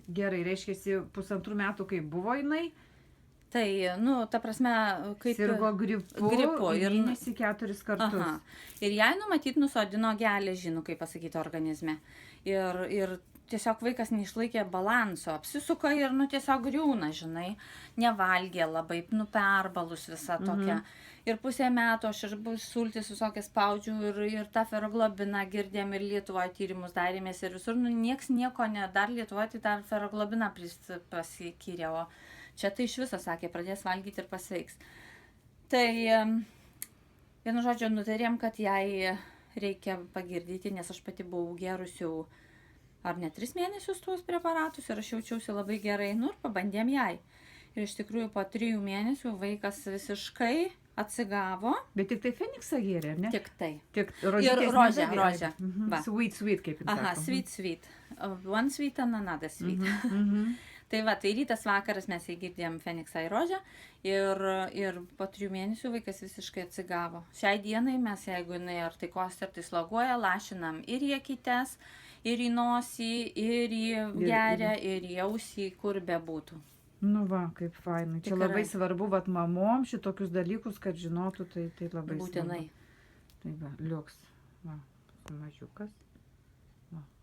Gerai, reiškia, 1,5 metų, kai buvo jinai, Tai, ta prasme, kaip... sirgo gripu ir mėnesį 4 kartus. Aha. Ir jai numatyt nusodino geležį, kaip pasakyti, organizme. Ir tiesiog vaikas neišlaikė balanso, apsisuka ir, tiesiog griūna, žinai, nevalgė labai, perbalus visą tokią. Ir pusę metų aš ir sultis visokias spaudžiu ir tą feroglobiną girdėm ir Lietuvoje tyrimus darėmės ir visur, nieks nieko dar Lietuvoje, tai dar feroglobiną pasikyrė, o čia tai iš viso sakė, pradės valgyti ir pasveiks. Tai, vienu žodžiu, nutarėm, kad jai reikia pagirdyti, nes aš pati buvau gerus jau ar ne 3 mėnesius tuos preparatus ir aš jaučiausi labai gerai, ir pabandėm jai. Ir iš tikrųjų po 3 mėnesių vaikas visiškai atsigavo. Bet tik tai Feniksą gėrė, ar ne? Tik tai. Tik ir rožę. Sweet, kaip sakoma. Aha, sweet. One sweet and another sweet. Tai tai rytas vakaras mes įgirdėm Feniksą ir rožę ir po 3 mėnesių vaikas visiškai atsigavo. Šiai dienai mes, jeigu jinai ar tai kosti, ar tai sloguoja, lašinam ir į akytes, ir į nosį, ir į gerę, ir į ausį, kur bebūtų. Kaip fainai. Čia labai svarbu, mamom šitokius dalykus, kad žinotų, tai labai būtinai. Svarbu. Tai liuks. Mažiukas.